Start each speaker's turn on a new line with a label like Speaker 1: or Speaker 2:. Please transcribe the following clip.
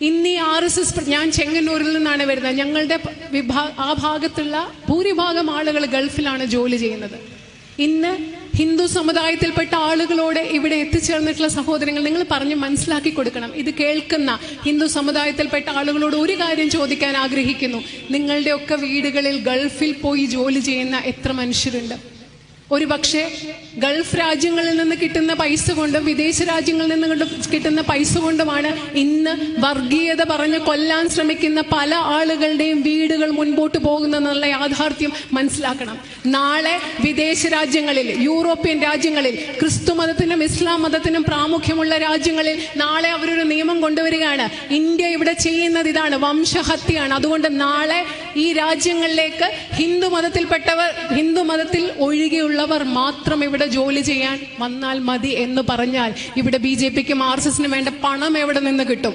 Speaker 1: ഇന്ന് ഈ RSS, ഞാൻ ചെങ്ങന്നൂരിൽ നിന്നാണ് വരുന്നത്. ഞങ്ങളുടെ ആ ഭാഗത്തുള്ള ഭൂരിഭാഗം ആളുകൾ ഗൾഫിലാണ് ജോലി ചെയ്യുന്നത്. ഇന്ന് ഹിന്ദു സമുദായത്തിൽപ്പെട്ട ആളുകളോട് ഇവിടെ എത്തിച്ചേർന്നിട്ടുള്ള സഹോദരങ്ങൾ, നിങ്ങൾ പറഞ്ഞ് മനസ്സിലാക്കി കൊടുക്കണം. ഇത് കേൾക്കുന്ന ഹിന്ദു സമുദായത്തിൽപ്പെട്ട ആളുകളോട് ഒരു കാര്യം ചോദിക്കാൻ ആഗ്രഹിക്കുന്നു. നിങ്ങളുടെയൊക്കെ വീടുകളിൽ ഗൾഫിൽ പോയി ജോലി ചെയ്യുന്ന എത്ര മനുഷ്യരുണ്ട്? ഒരു പക്ഷേ ഗൾഫ് രാജ്യങ്ങളിൽ നിന്ന് കിട്ടുന്ന പൈസ കൊണ്ടും വിദേശ രാജ്യങ്ങളിൽ നിന്ന് കിട്ടുന്ന പൈസ കൊണ്ടുമാണ് ഇന്ന് വർഗീയത പറഞ്ഞ് കൊല്ലാൻ ശ്രമിക്കുന്ന പല ആളുകളുടെയും വീടുകൾ മുൻപോട്ട് പോകുന്നെന്നുള്ള യാഥാർത്ഥ്യം മനസ്സിലാക്കണം. നാളെ വിദേശ രാജ്യങ്ങളിൽ, യൂറോപ്യൻ രാജ്യങ്ങളിൽ, ക്രിസ്തു മതത്തിനും ഇസ്ലാം മതത്തിനും പ്രാമുഖ്യമുള്ള രാജ്യങ്ങളിൽ നാളെ അവരൊരു നിയമം കൊണ്ടുവരികയാണ്. ഇന്ത്യ ഇവിടെ ചെയ്യുന്നത് ഇതാണ്, വംശഹത്യയാണ്. അതുകൊണ്ട് നാളെ ഈ രാജ്യങ്ങളിലേക്ക് ഹിന്ദു മതത്തിൽ ഒഴികെയുള്ള മാത്രം ഇവിടെ ജോലി ചെയ്യാൻ വന്നാൽ മതി എന്ന് പറഞ്ഞാൽ ഇവിടെ BJPക്കും RSSനും വേണ്ട പണം എവിടെ നിന്ന് കിട്ടും?